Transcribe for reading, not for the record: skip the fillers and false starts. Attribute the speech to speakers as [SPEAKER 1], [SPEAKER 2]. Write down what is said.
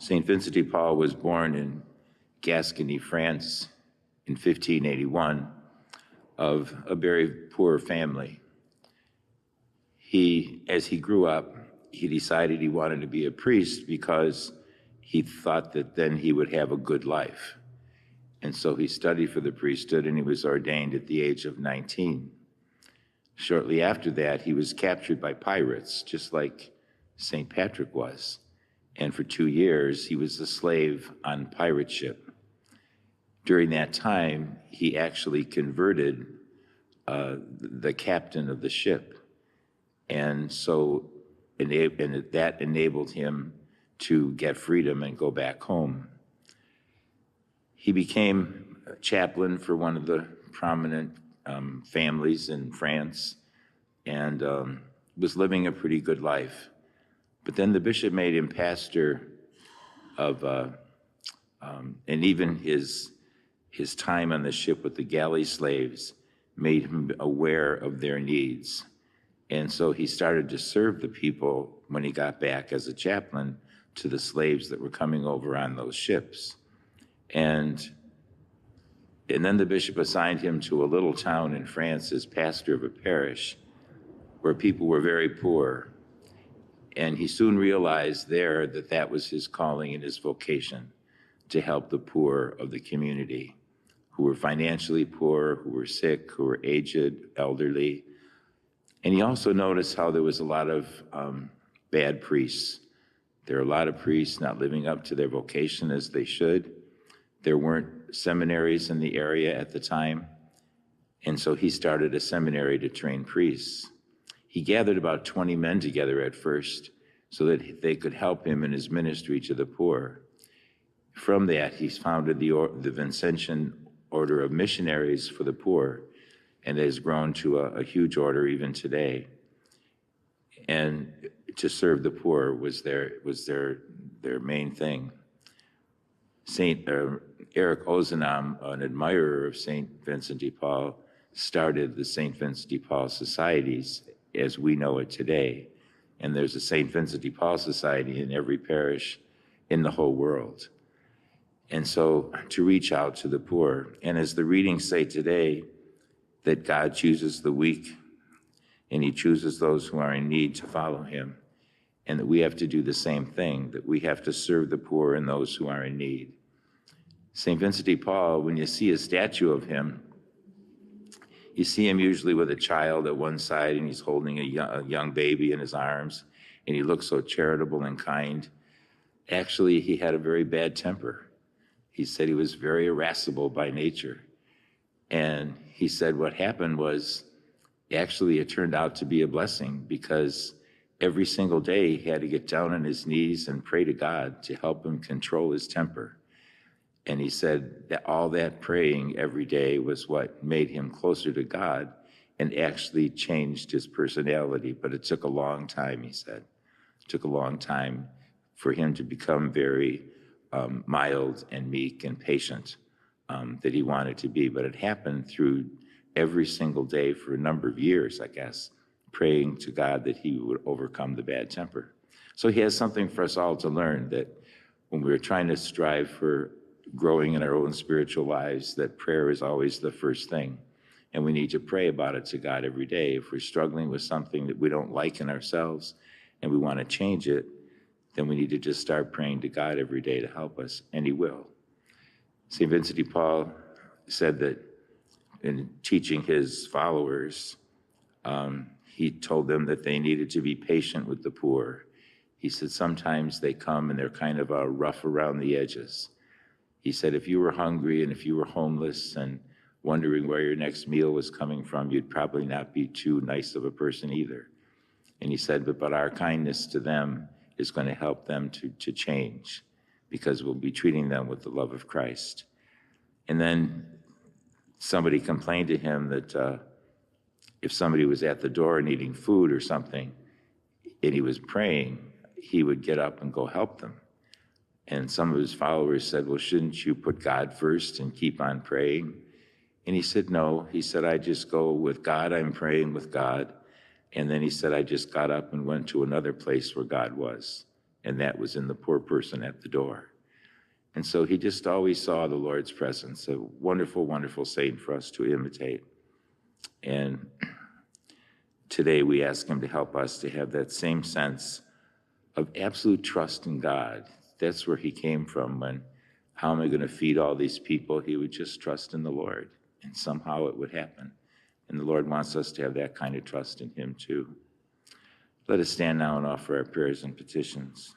[SPEAKER 1] St. Vincent de Paul was born in Gascony, France in 1581 of a very poor family. As he grew up, he decided he wanted to be a priest because he thought that then he would have a good life. And so he studied for the priesthood and he was ordained at the age of 19. Shortly after that, he was captured by pirates, just like St. Patrick was. And for 2 years, he was a slave on pirate ship. During that time, he actually converted the captain of the ship. And so that enabled him to get freedom and go back home. He became a chaplain for one of the prominent families in France and was living a pretty good life. But then the bishop made him pastor of, and even his time on the ship with the galley slaves made him aware of their needs. And so he started to serve the people when he got back as a chaplain to the slaves that were coming over on those ships. And then the bishop assigned him to a little town in France as pastor of a parish where people were very poor. And he soon realized there that that was his calling and his vocation, to help the poor of the community, who were financially poor, who were sick, who were aged, elderly. And he also noticed how there was a lot of bad priests. There are a lot of priests not living up to their vocation as they should. There weren't seminaries in the area at the time. And so he started a seminary to train priests. He gathered about 20 men together at first so that they could help him in his ministry to the poor. From that, he founded the Vincentian Order of Missionaries for the Poor, and it has grown to a huge order even today. And to serve the poor was their main thing. Saint Eric Ozanam, an admirer of Saint Vincent de Paul, started the Saint Vincent de Paul Societies as we know it today. And there's a Saint Vincent de Paul Society in every parish in the whole world. And so to reach out to the poor. And as the readings say today, that God chooses the weak and he chooses those who are in need to follow him. And that we have to do the same thing, that we have to serve the poor and those who are in need. St. Vincent de Paul, when you see a statue of him, you see him usually with a child at one side and he's holding a young baby in his arms and he looks so charitable and kind. Actually, he had a very bad temper. He said he was very irascible by nature. And he said what happened was, actually it turned out to be a blessing because every single day he had to get down on his knees and pray to God to help him control his temper. And he said that all that praying every day was what made him closer to God and actually changed his personality. But it took a long time, he said. It took a long time for him to become very mild and meek and patient that he wanted to be. But it happened through every single day for a number of years, I guess, praying to God that he would overcome the bad temper. So he has something for us all to learn, that when we're trying to strive for growing in our own spiritual lives, that prayer is always the first thing. And we need to pray about it to God every day. If we're struggling with something that we don't like in ourselves and we want to change it, then we need to just start praying to God every day to help us, and he will. St. Vincent de Paul said that in teaching his followers, he told them that they needed to be patient with the poor. He said sometimes they come and they're kind of rough around the edges. He said if you were hungry and if you were homeless and wondering where your next meal was coming from, you'd probably not be too nice of a person either. And he said, but our kindness to them is going to help them to change, because we'll be treating them with the love of Christ. And then somebody complained to him that if somebody was at the door needing food or something, and he was praying, he would get up and go help them. And some of his followers said, well, shouldn't you put God first and keep on praying? And he said, no. He said, I just go with God, I'm praying with God. And then he said, I just got up and went to another place where God was. and that was in the poor person at the door. And so he just always saw the Lord's presence, a wonderful, wonderful saint for us to imitate. And today we ask him to help us to have that same sense of absolute trust in God. That's where he came from when, how am I going to feed all these people? He would just trust in the Lord, and somehow it would happen. And the Lord wants us to have that kind of trust in him too. Let us stand now and offer our prayers and petitions.